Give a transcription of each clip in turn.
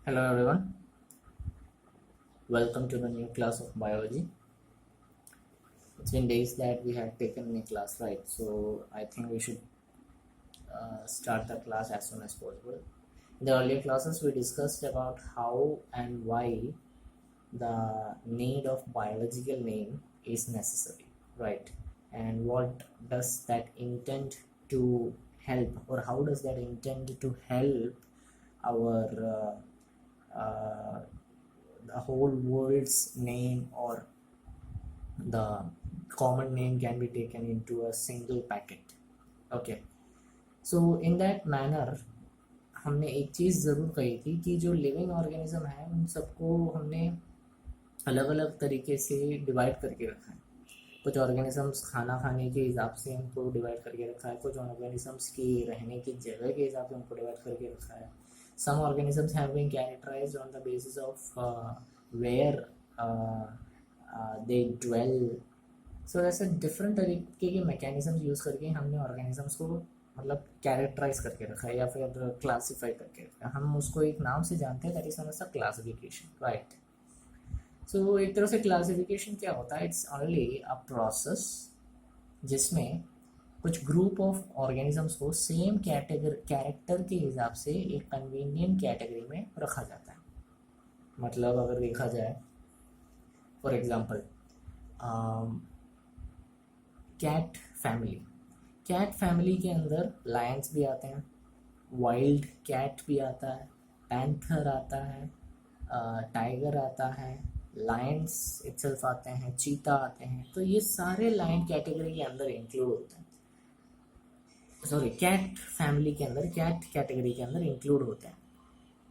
Hello everyone, welcome to the new class of biology. It's been days that we have taken any class, right? So I think we should start the class as soon as possible. In the earlier classes, we discussed about how and why the need of biological name is necessary, right? And what does that intend to help, or how does that intend to help our the whole world's name, or the common name can be taken into a single packet. Okay, so in that manner हमने एक चीज़ ज़रूर कही थी कि जो living organism है उन सबको हमने अलग अलग तरीके से डिवाइड करके रखा है. कुछ ऑर्गेनिजम्स खाना खाने के हिसाब से उनको डिवाइड करके रखा है, कुछ ऑर्गेनिजम्स की रहने की जगह के हिसाब से उनको डिवाइड करके रखा है. Some organisms have been characterised on the basis of where they dwell. So ऐसे डिफरेंट तरीके के मैकेनिज्म यूज़ करके हमने ऑर्गेनिजम्स को मतलब कैरेक्टराइज करके रखा है या फिर क्लासीफाई करके रखा है. हम उसको एक नाम से जानते हैं, that is not classification, right? So एक तरह से क्लासिफिकेशन क्या होता है? इट्स ओनली अ प्रोसेस जिसमें कुछ ग्रुप ऑफ ऑर्गेनिजम्स को सेम कैरेक्टर के हिसाब से एक कन्वीनियंट कैटेगरी में रखा जाता है. मतलब अगर देखा जाए, फॉर एग्जांपल कैट फैमिली के अंदर लायंस भी आते हैं, वाइल्ड कैट भी आता है, पैंथर आता है, टाइगर आता है, लायंस इटसेल्फ आते हैं, चीता आते हैं. तो ये सारे लायन कैटेगरी के अंदर इंक्लूड होते हैं. सॉरी, कैट फैमिली के अंदर, कैट कैटेगरी के अंदर इंक्लूड होते हैं.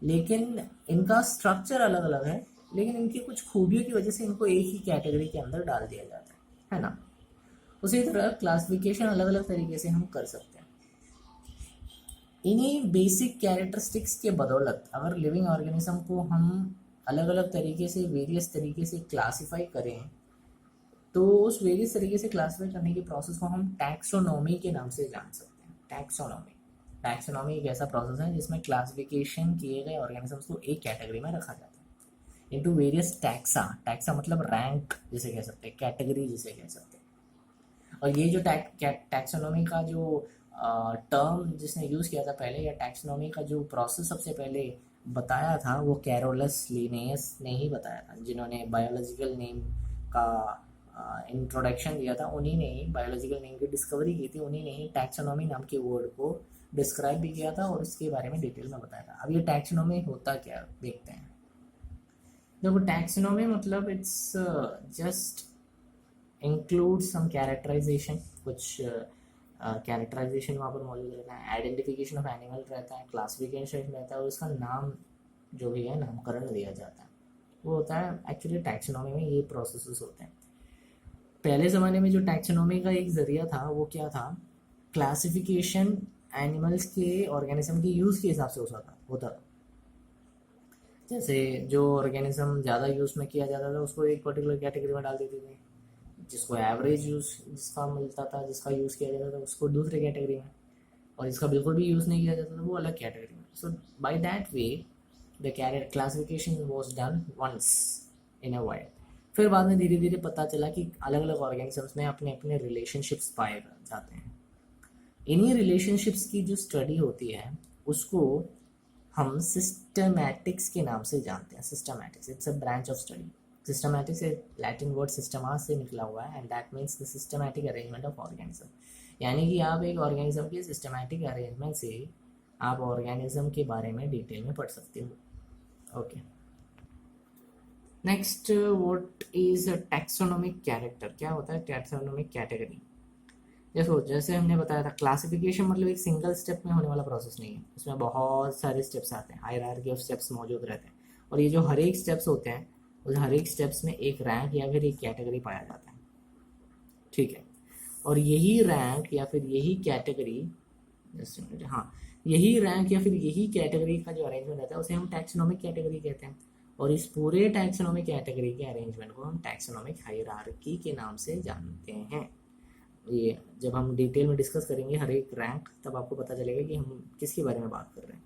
लेकिन इनका स्ट्रक्चर अलग अलग है, लेकिन इनकी कुछ खूबियों की वजह से इनको एक ही कैटेगरी के अंदर डाल दिया जाता है ना? उसी तरह क्लासिफिकेशन अलग अलग तरीके से हम कर सकते हैं. इन्हीं बेसिक कैरेक्टरिस्टिक्स के बदौलत अगर लिविंग ऑर्गेनिज्म को हम अलग अलग तरीके से, वेरियस तरीके से क्लासीफाई करें, तो उस वेरियस तरीके से क्लासीफाई करने के प्रोसेस को हम टैक्सोनॉमी के नाम से जान सकते हैं. टैक्सोनॉमी एक ऐसा प्रोसेस है जिसमें क्लासिफिकेशन किए गए ऑर्गेनिजम्स को एक कैटेगरी में रखा जाता है इनटू वेरियस टैक्सा मतलब रैंक जिसे कह सकते हैं, कैटेगरी जिसे कह सकते हैं. और ये जो टैक्सोनॉमी का जो टर्म जिसने यूज़ किया था पहले, या टैक्सोनॉमी का जो प्रोसेस सबसे पहले बताया था, वो कैरोलस लिनेयस ने ही बताया था. जिन्होंने बायोलॉजिकल नेम का इंट्रोडक्शन दिया था, उन्हीं ने ही बायोलॉजिकल नेम की डिस्कवरी की थी, उन्हीं ने ही टैक्सोनॉमी नाम के वर्ड को डिस्क्राइब भी किया था और उसके बारे में डिटेल में बताया था. अब ये टैक्सोनॉमी होता क्या, देखते हैं. देखो, टैक्सोनॉमी मतलब it's just include some characterisation. कुछ कैरेक्टराइजेशन वहाँ पर मौजूद रहता है, आइडेंटिफिकेशन ऑफ एनिमल रहता है, क्लासिफिकेशन रहता है, और उसका नाम जो भी है नामकरण दिया जाता है, वो होता है. एक्चुअली टैक्सोनॉमी में ये प्रोसेसेस होते हैं. पहले ज़माने में जो टैक्सोनॉमी का एक ज़रिया था वो क्या था? क्लासिफिकेशन एनिमल्स के, ऑर्गेनिज्म के यूज़ के हिसाब से होता था. जैसे जो ऑर्गेनिज्म ज़्यादा यूज़ में किया जाता था उसको एक पर्टिकुलर कैटेगरी में डाल देते थे, जिसको एवरेज यूज़ जिसका मिलता था, जिसका यूज़ किया जाता था, उसको दूसरे कैटेगरी में, और जिसका बिल्कुल भी यूज़ नहीं किया जाता था वो अलग कैटेगरी में. So by that way the classification was done once in a while. फिर बाद में धीरे धीरे पता चला कि अलग अलग ऑर्गेनिजम्स में अपने अपने रिलेशनशिप्स पाए जाते हैं. इन्हीं रिलेशनशिप्स की जो स्टडी होती है उसको हम सिस्टमैटिक्स के नाम से जानते हैं. Systematics it's a branch of study. Systematics Latin word सिस्टमा से निकला हुआ है, and that means the systematic arrangement of organism. यानी कि आप एक ऑर्गेनिज्म के सिस्टमैटिक अरेंजमेंट से आप ऑर्गेनिज्म के बारे में डिटेल में पढ़ सकते हो. Okay, next, what is a taxonomic character? क्या होता है टैक्सोनॉमिक कैटेगरी? देखो, जैसे हमने बताया था, क्लासिफिकेशन मतलब एक सिंगल स्टेप में होने वाला प्रोसेस नहीं है, इसमें बहुत सारे स्टेप्स आते हैं, हायरार्की ऑफ स्टेप्स मौजूद रहते हैं. और ये जो हर एक स्टेप्स होते हैं, उस हर एक स्टेप्स में एक रैंक या फिर एक कैटेगरी पाया जाता है. ठीक है, और यही रैंक या फिर यही कैटेगरी, हाँ, यही रैंक या फिर यही कैटेगरी का जो अरेंजमेंट रहता है उसे हम टैक्सोनॉमिक कैटेगरी कहते हैं. और इस पूरे टैक्सोनॉमिक कैटेगरी के अरेंजमेंट को हम टैक्सोनॉमिक हायरार्की के नाम से जानते हैं. ये जब हम डिटेल में डिस्कस करेंगे हर एक रैंक, तब आपको पता चलेगा कि हम किसके बारे में बात कर रहे हैं.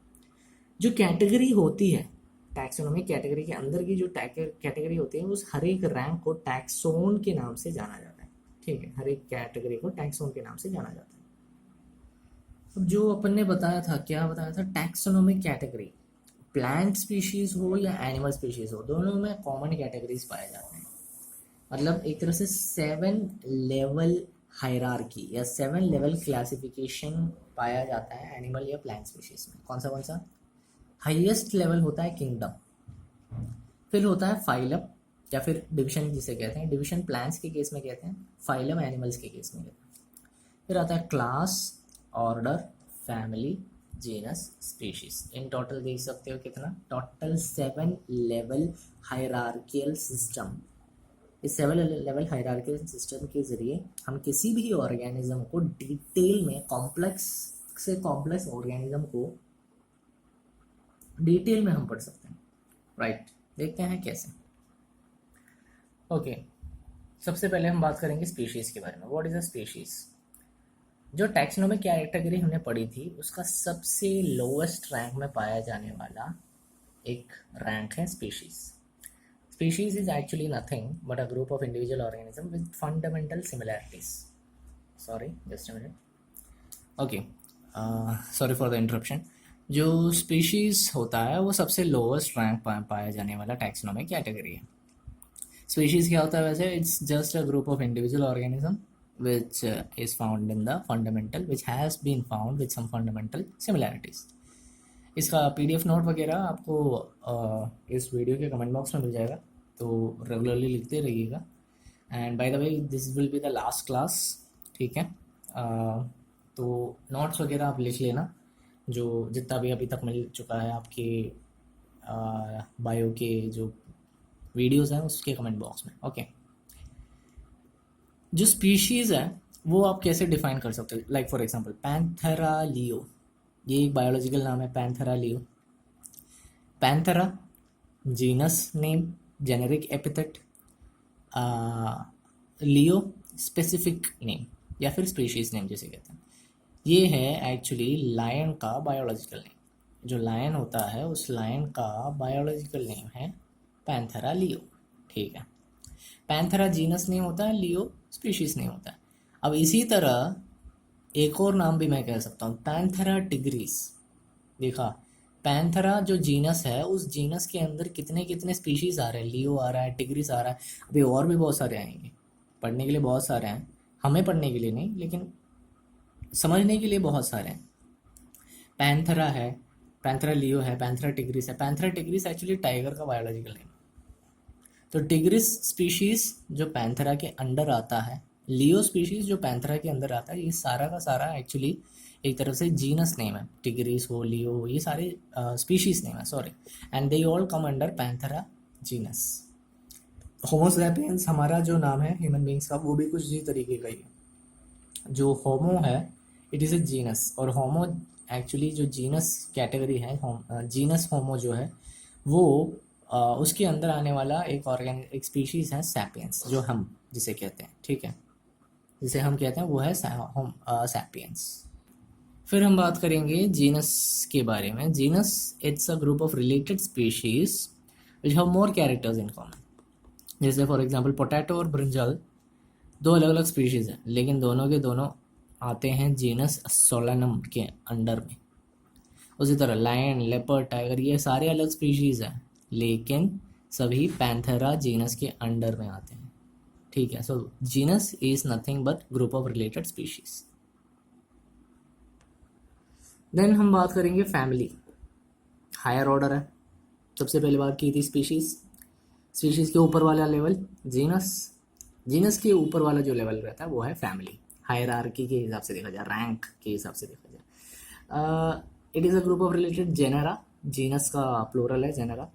जो कैटेगरी होती है टैक्सोनॉमिक कैटेगरी के अंदर की जो कैटेगरी होती है उस हर एक रैंक को टैक्सोन के नाम से जाना जाता है। ठीक है, हर एक कैटेगरी को टैक्सोन के नाम से जाना जाता है। अब जो अपन ने बताया था, क्या बताया था, टैक्सोनॉमिक कैटेगरी, प्लांट स्पीशीज हो या एनिमल स्पीशीज हो, दोनों में कॉमन कैटेगरीज पाए जाते हैं। मतलब एक तरह से 7 लेवल हायरार्की या 7 लेवल क्लासिफिकेशन पाया जाता है एनिमल या प्लांट स्पीशीज में। कौन सा? हाईएस्ट लेवल होता है किंगडम, फिर होता है फाइलम या फिर डिवीजन जिसे कहते हैं, डिवीजन प्लांट्स के केस में कहते हैं, फाइलम एनिमल्स के केस में कहते हैं। फिर आता है class, order, family, genus, species. In total देख सकते हो कितना, टोटल 7 लेवल हायरार्कियल सिस्टम। इस 7 लेवल हायरार्कियल सिस्टम के जरिए हम किसी भी ऑर्गेनिज्म को डिटेल में, कॉम्प्लेक्स से कॉम्प्लेक्स ऑर्गेनिज्म को डिटेल में हम पढ़ सकते हैं। राइट, देखते हैं कैसे। ओके, सबसे पहले हम बात करेंगे स्पीशीज के बारे में। What is a species? जो टैक्सोनॉमिक कैटेगरी हमने पढ़ी थी उसका सबसे लोवेस्ट रैंक में पाया जाने वाला एक रैंक है species. Species is actually nothing but a group of individual organism with fundamental similarities. Sorry, just a minute. Okay, sorry for the interruption. जो स्पीशीज होता है वो सबसे लोवेस्ट रैंक पाया जाने वाला टैक्सोनॉमिक कैटेगरी है। स्पीशीज क्या होता है वैसे? It's just a group of individual organism which is found in the fundamental, which has been found with some fundamental similarities. इसका PDF नोट वगैरह आपको इस वीडियो के कमेंट बॉक्स में मिल जाएगा, तो रेगुलरली लिखते रहिएगा। And by the way this will be the last class, ठीक है? तो नोट्स वगैरह आप लिख लेना, जो जितना भी अभी तक मिल चुका है आपके बायो के जो वीडियोज़ हैं उसके कमेंट बॉक्स में। ओके, जो स्पीशीज़ है वो आप कैसे डिफाइन कर सकते हो? Like for example Panthera leo, ये एक बायोलॉजिकल नाम है, Panthera leo. Panthera genus name, generic epithet, leo specific name या फिर स्पीशीज नेम जिसे कहते हैं। ये है एक्चुअली लायन का बायोलॉजिकल नेम। जो लायन होता है उस लायन का बायोलॉजिकल नेम है पैंथेरा लियो। ठीक है, पैंथेरा जीनस नेम होता है, लियो स्पीशीज नेम होता है। अब इसी तरह एक और नाम भी मैं कह सकता हूँ, पैंथेरा टिग्रिस। देखा, पैंथेरा जो जीनस है उस जीनस के अंदर कितने कितने स्पीशीज आ रहे हैं, लियो आ रहा है, टिग्रिस आ रहा है, अभी और भी बहुत सारे आएंगे। पढ़ने के लिए बहुत सारे हैं, हमें पढ़ने के लिए नहीं लेकिन समझने के लिए बहुत सारे हैं। पैंथेरा है, पैंथेरा लियो है, पैंथेरा टिग्रिस है। पैंथेरा टिग्रिस एक्चुअली टाइगर का बायोलॉजिकल नेम। तो टिग्रिस स्पीशीज जो पैंथेरा के अंडर आता है, लियो स्पीशीज जो पैंथेरा के अंदर आता है, ये सारा का सारा एक्चुअली एक तरह से जीनस नेम है। टिग्रिस हो, लियो हो, ये सारे स्पीशीज नेम है, sorry, and they all come under Panthera genus. Homo sapiens हमारा जो नाम है ह्यूमन बींग्स का, वो भी कुछ इसी तरीके का ही है। जो होमो है इट इज़ ए जीनस, और होमो एक्चुअली जो जीनस कैटेगरी है, जीनस होमो जो है वो उसके अंदर आने वाला एक स्पीशीज है सैपियंस, जो हम जिसे कहते हैं, ठीक है, जिसे हम कहते हैं वो है सैपियंस। फिर हम बात करेंगे जीनस के बारे में। Genus it's a group of related species which have more characters in common. जैसे फॉर एग्जांपल पोटैटो और ब्रिंजल दो अलग अलग स्पीशीज हैं, लेकिन दोनों के दोनों आते हैं जीनस सोलेनम के अंडर में। उसी तरह लायन, लेपर्ड, टाइगर, ये सारे अलग स्पीशीज हैं लेकिन सभी पैंथेरा जीनस के अंडर में आते हैं। ठीक है, so genus is nothing but group of related species. Then हम बात करेंगे फैमिली, हायर ऑर्डर है। सबसे पहले बात की थी स्पीशीज, स्पीशीज के ऊपर वाला लेवल जीनस, जीनस के ऊपर वाला जो लेवल रहता है वो है फैमिली। हायरार्की के हिसाब से देखा जाए, रैंक के हिसाब से देखा जाए, it is a group of related genera, genus का प्लूरल है जेनेरा,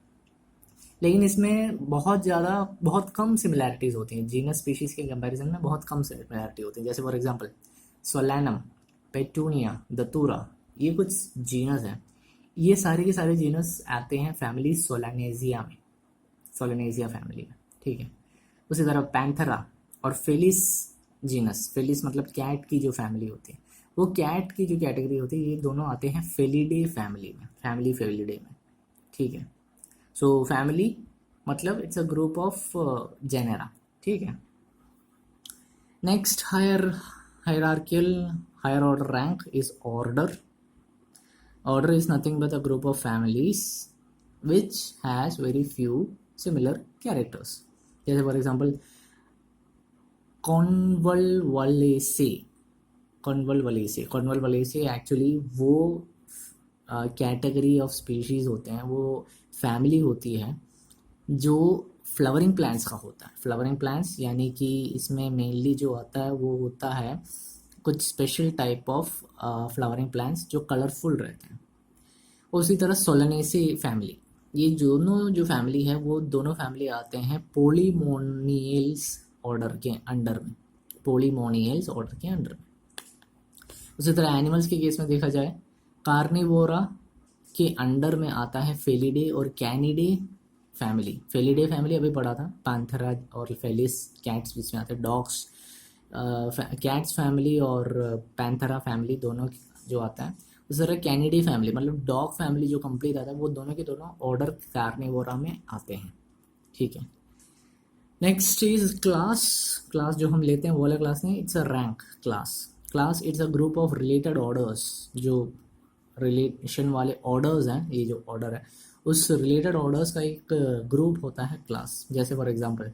लेकिन इसमें बहुत कम सिमिलैरिटीज़ होती हैं। जीनस स्पीशीज़ के कंपैरिजन में बहुत कम सिमिलैरिटी होती है। जैसे फॉर एग्जांपल सोलैनम, पेटूनिया, दतूरा, ये कुछ जीनस हैं। ये सारे के सारे जीनस आते हैं फैमिली सोलानेजिया में, सोलानेजिया फैमिली में, ठीक है। उसी तरह पैंथेरा और फेलिस जीनस, फेलिस मतलब कैट की जो फैमिली होती है, वो कैट की जो कैटेगरी होती है, ये दोनों आते हैं फेलिडे फैमिली में, फैमिली फेलिडे में, ठीक है। सो फैमिली मतलब it's a group of genera, ठीक है। Next hierarchical higher order rank is order. Order is nothing but a group of families which has very few similar characters. जैसे for example कॉन्वलवलेसे actually वो category of species होते हैं, वो family होती है जो फ्लावरिंग प्लांट्स का होता है। फ्लावरिंग प्लांट्स यानी कि इसमें मेनली जो आता है वो होता है कुछ special type of flowering plants जो कलरफुल रहते हैं। उसी तरह सोलनेसी फैमिली, ये दोनों जो फैमिली है वो दोनों फैमिली आते हैं पोलीमोनियल्स ऑर्डर के अंडर में, पोलीमोनियल्स ऑर्डर के अंडर में। उसी तरह एनिमल्स के केस में देखा जाए कार्निवोरा के अंडर में आता है फेलिडे और कैनिडे फैमिली। फेलिडे फैमिली अभी पढ़ा था, पैंथेरा और फेलिस कैट्स बीच में आते हैं, डॉग्स कैट्स फैमिली और पैंथेरा फैमिली दोनों जो आता है। उस तरह कैनिडी फैमिली मतलब डॉग फैमिली जो कंप्लीट आता है वो दोनों के दोनों ऑर्डर कार्निवोरा में आते हैं, ठीक है। Next is class. क्लास जो हम लेते हैं वो वाला क्लास नहीं, it's a rank class. Class it's a group of related orders, जो रिलेशन वाले ऑर्डर्स हैं, ये जो ऑर्डर है उस रिलेटेड ऑर्डर्स का एक ग्रुप होता है क्लास। जैसे for example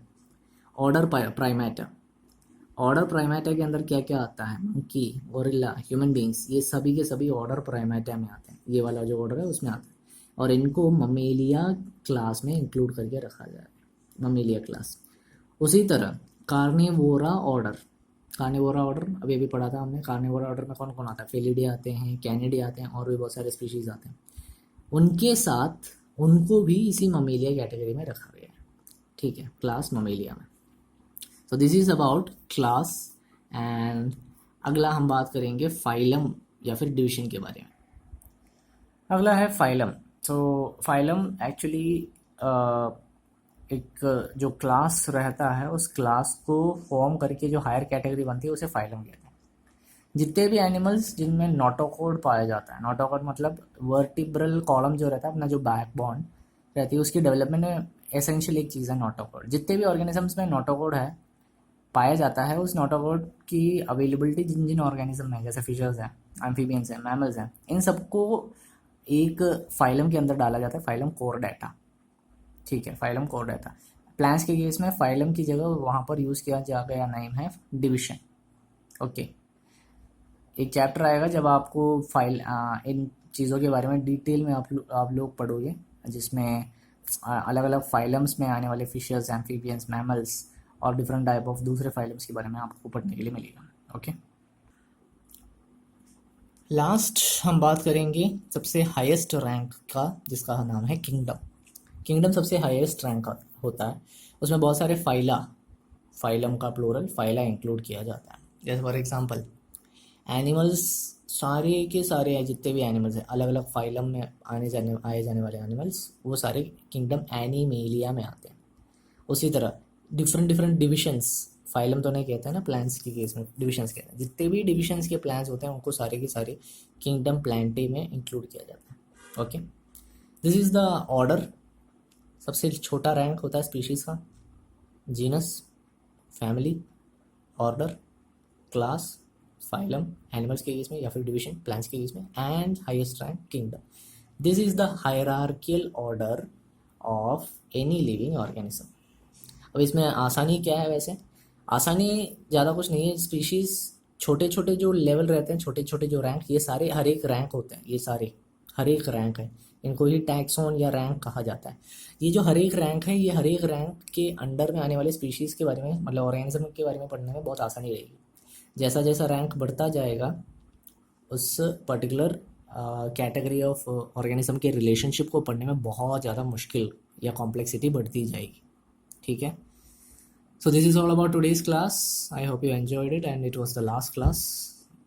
order Primata, order Primata के अंदर क्या क्या आता है, मंकी, गोरिल्ला, ह्यूमन बींग्स, ये सभी के सभी ऑर्डर प्राइमेटा में आते हैं। ये वाला जो ऑर्डर है उसमें आते हैं और इनको ममेलिया क्लास में इंक्लूड करके रखा जाए, ममेलिया क्लास। उसी तरह कार्निवोरा ऑर्डर, कार्निवोरा ऑर्डर अभी भी पढ़ा था हमने। कार्निवोरा ऑर्डर में कौन कौन आता है, फेलिडे आते हैं, कैनिडे आते हैं और भी बहुत सारे स्पीशीज़ आते हैं। उनके साथ उनको भी इसी ममेलिया कैटेगरी में रखा गया है, ठीक है, क्लास ममेलिया में। So this is about class. And अगला हम बात करेंगे फाइलम या फिर डिविजन के बारे में। अगला है फाइलम। सो फाइलम एक्चुअली एक जो क्लास रहता है उस क्लास को फॉर्म करके जो हायर कैटेगरी बनती है उसे फाइलम कहते हैं। जितने भी एनिमल्स जिनमें नोटोकॉर्ड पाया जाता है, नोटोकॉर्ड मतलब वर्टिब्रल कॉलम जो रहता है अपना, जो बैकबोन रहती है उसकी डेवलपमेंट में एसेंशियल एक चीज़ है नोटोकॉर्ड। जितने भी ऑर्गेनिजम्स में नोटोकॉर्ड है पाया जाता है, उस नोटोकॉर्ड की अवेलेबिलिटी जिन जिन ऑर्गेनिज्म में, जैसे फिशर्स हैं, एम्फीबियंस हैं, मैमल्स हैं, इन सबको एक फाइलम के अंदर डाला जाता है, फाइलम कोर्डेटा, ठीक है, फाइलम कोर्डेटा। प्लांट्स के केस में फाइलम की जगह वहाँ पर यूज़ किया जा गया नेम है डिविजन, ओके। एक चैप्टर आएगा जब आपको इन चीज़ों के बारे में डिटेल में आप लोग पढ़ोगे, जिसमें अलग अलग फाइलम्स में आने वाले फिशर्स, एम्फीबियंस, मैमल्स और डिफरेंट टाइप ऑफ दूसरे फाइलम्स के बारे में आपको पढ़ने के लिए मिलेगा, ओके। लास्ट हम बात करेंगे सबसे हाईएस्ट रैंक का, जिसका नाम है किंगडम। किंगडम सबसे हाईएस्ट रैंक का होता है, उसमें बहुत सारे फाइलम का प्लूरल फाइला इंक्लूड किया जाता है। जैसे फॉर एग्जांपल एनिमल्स, सारे के सारे जितने भी एनिमल्स हैं अलग अलग फाइलम में आए जाने वाले एनिमल्स, वो सारे किंगडम एनिमेलिया में आते हैं। उसी तरह डिफरेंट डिविजन्स, फाइलम तो नहीं कहते हैं ना प्लांट्स के केस में, डिविजन्स कहते हैं। जितने भी डिविजन्स के प्लांट्स होते हैं उनको सारे के सारे किंगडम प्लांटे में इंक्लूड किया जाता है, okay. This is the order. सबसे छोटा रैंक होता है स्पीशीज़ का, genus, family, order, class, phylum animals के केस में या फिर डिवीजन प्लांट्स के केस में, and highest rank kingdom. This is the hierarchical order of any living organism. अब इसमें आसानी क्या है, वैसे आसानी ज़्यादा कुछ नहीं है। स्पीशीज़ छोटे छोटे जो लेवल रहते हैं, छोटे छोटे जो रैंक, ये सारे हर एक रैंक होते हैं, ये सारे हर एक रैंक है, इनको ही टैक्सोन या रैंक कहा जाता है। ये जो हर एक रैंक है, ये हर एक रैंक के अंडर में आने वाले स्पीशीज़ के बारे में, मतलब ऑर्गेनिज्म के बारे में पढ़ने में बहुत आसानी रहेगी। जैसा जैसा रैंक बढ़ता जाएगा उस पर्टिकुलर कैटेगरी ऑफ ऑर्गेनिज्म के रिलेशनशिप को पढ़ने में बहुत ज़्यादा मुश्किल या कॉम्प्लेक्सिटी बढ़ती जाएगी, ठीक है। So this is all about today's class. I hope you enjoyed it and it was the last class.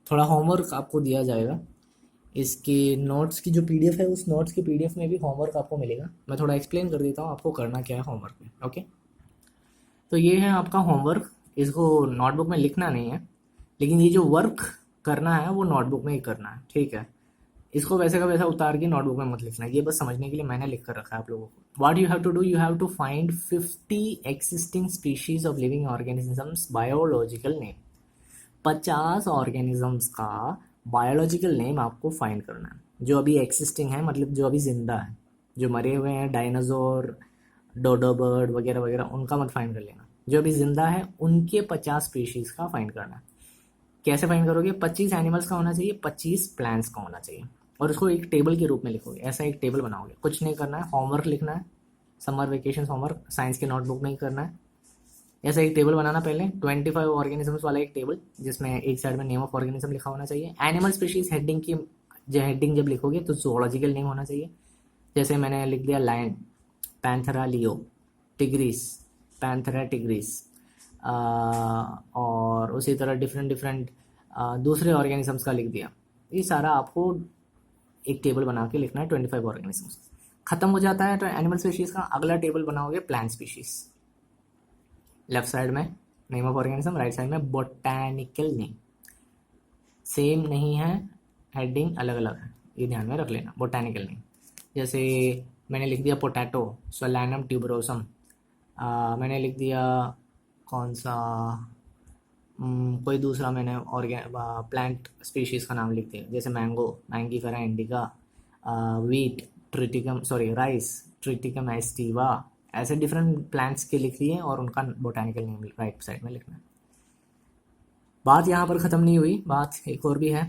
थोड़ा होमवर्क आपको दिया जाएगा, इसके नोट्स की जो पीडीएफ है उस नोट्स की पीडीएफ में भी होमवर्क आपको मिलेगा। मैं थोड़ा एक्सप्लेन कर देता हूँ आपको करना क्या है होमवर्क में, ओके। तो ये है आपका होमवर्क, इसको नोटबुक में लिखना नहीं है, लेकिन ये जो वर्क करना है वो नोटबुक में ही करना है, ठीक है। इसको वैसे का वैसा उतार के नोटबुक में मत लिखना, ये बस समझने के लिए मैंने लिख कर रखा है आप लोगों को। What you have to do, you have to find 50 existing species of living organisms biological name. 50 organisms का बायोलॉजिकल नेम आपको फाइंड करना है, जो अभी एक्सिस्टिंग है, मतलब जो अभी जिंदा है। जो मरे हुए हैं डायनासोर, डोडो बर्ड वगैरह वगैरह, उनका मत फाइंड कर लेना। जो अभी जिंदा है उनके 50 स्पीशीज का फाइंड करना है। कैसे फाइंड करोगे? 25 एनिमल्स का होना चाहिए, 25 प्लांट्स का होना चाहिए, और उसको एक टेबल के रूप में लिखोगे। ऐसा एक टेबल बनाओगे, कुछ नहीं करना है, होमवर्क लिखना है, समर वेकेशन होमवर्क साइंस के नोटबुक में ही करना है। ऐसा एक टेबल बनाना पहले, 25 ऑर्गेनिजम्स वाला एक टेबल, जिसमें एक साइड में नेम ऑफ ऑर्गेनिज्म लिखा होना चाहिए। एनिमल स्पीशीज हेडिंग की जो हेडिंग जब लिखोगे तो जूलॉजिकल नेम होना चाहिए। जैसे मैंने लिख दिया lion, Panthera leo, tigris, Panthera tigris, और उसी तरह डिफरेंट डिफरेंट दूसरे ऑर्गेनिजम्स का लिख दिया। ये सारा आपको एक टेबल बना के लिखना है 25 ऑर्गेनिजम्स। खत्म हो जाता है तो एनिमल स्पीशीज का अगला टेबल बनाओगे प्लांट स्पीशीज। लेफ्ट साइड में name of organism, right side में बोटैनिकल नेम। सेम नहीं है, हेडिंग अलग अलग है, ये ध्यान में रख लेना। बोटैनिकल नेम, जैसे मैंने लिख दिया पोटैटो, सोलैनम ट्यूबरोसम। मैंने लिख दिया कौन सा, कोई दूसरा मैंने प्लांट स्पीशीज़ का नाम लिख दिया, जैसे mango, Mangifera indica, wheat, Triticum, sorry rice, Triticum aestivum. ऐसे डिफरेंट प्लांट्स के लिख लिए और उनका बोटानिकल नेम राइट साइड में लिखना है। बात यहाँ पर ख़त्म नहीं हुई, बात एक और भी है।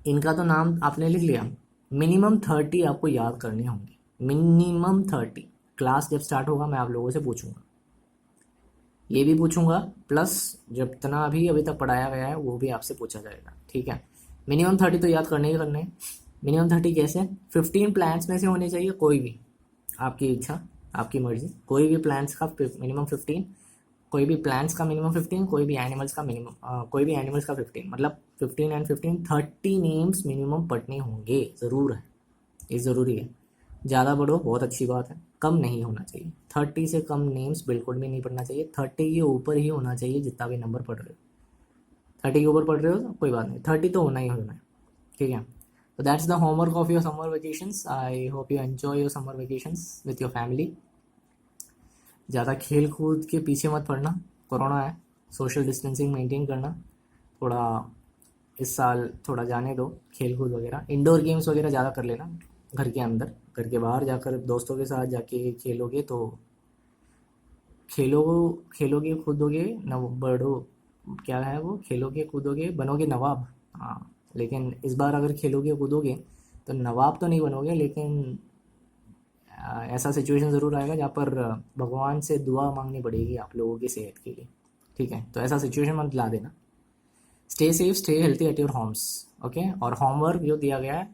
इनका तो नाम आपने लिख लिया, मिनिमम 30 आपको याद करनी होंगी, मिनिमम 30। क्लास जब स्टार्ट होगा मैं आप लोगों से पूछूंगा, ये भी पूछूंगा, प्लस जब इतना अभी तक पढ़ाया गया है वो भी आपसे पूछा जाएगा, ठीक है। मिनिमम 30 तो याद करने ही करने हैं। मिनिमम 30 कैसे? 15 प्लान्स में से होने चाहिए, कोई भी, आपकी इच्छा, आपकी मर्जी, कोई भी प्लान्स का मिनिमम 15, कोई भी प्लान्स का मिनिमम 15, कोई भी एनिमल्स का मिनिमम कोई भी एनिमल्स का 15, मतलब 15 एंड 15 30 नेम्स मिनिमम पढ़ने होंगे, ज़रूर है, ये ज़रूरी है। ज़्यादा पढ़ो बहुत अच्छी बात है, कम नहीं होना चाहिए। 30 से कम नेम्स बिल्कुल भी नहीं पढ़ना चाहिए, 30 के ऊपर ही होना चाहिए जितना भी नंबर पढ़ रहे हो। 30 के ऊपर पढ़ रहे हो तो कोई बात नहीं, 30 तो होना ही होना है, ठीक है। तो that's the homework of your summer vacations. I hope you enjoy your summer vacations with your family. ज़्यादा खेल कूद के पीछे मत पड़ना, कोरोना है, सोशल डिस्टेंसिंग मेंटेन करना। थोड़ा इस साल थोड़ा जाने दो खेल कूद वगैरह, इंडोर गेम्स वगैरह ज़्यादा कर लेना, घर के अंदर। घर के बाहर जाकर दोस्तों के साथ जाके खेलोगे तो खेलोगे कूदोगे नव बड़ो, क्या है वो, खेलोगे कूदोगे बनोगे नवाब। हाँ, लेकिन इस बार अगर खेलोगे कूदोगे तो नवाब तो नहीं बनोगे, लेकिन ऐसा सिचुएशन ज़रूर आएगा जहाँ पर भगवान से दुआ मांगनी पड़ेगी आप लोगों की सेहत के लिए, ठीक है। तो ऐसा सिचुएशन मत ला देना। Stay safe, stay healthy at your homes, okay. और होमवर्क जो दिया गया है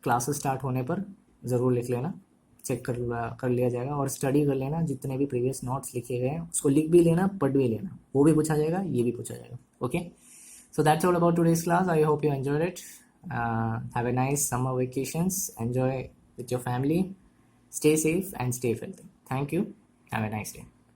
क्लासेस स्टार्ट होने पर ज़रूर लिख लेना, चेक कर लिया जाएगा, और स्टडी कर लेना। जितने भी प्रीवियस नोट्स लिखे गए हैं उसको लिख भी लेना, पढ़ भी लेना, वो भी पूछा जाएगा, ये भी पूछा जाएगा, okay. So that's all about today's class. I hope you enjoyed it. Have a nice summer vacations, enjoy with your family, stay safe and stay healthy. Thank you. Have a nice day.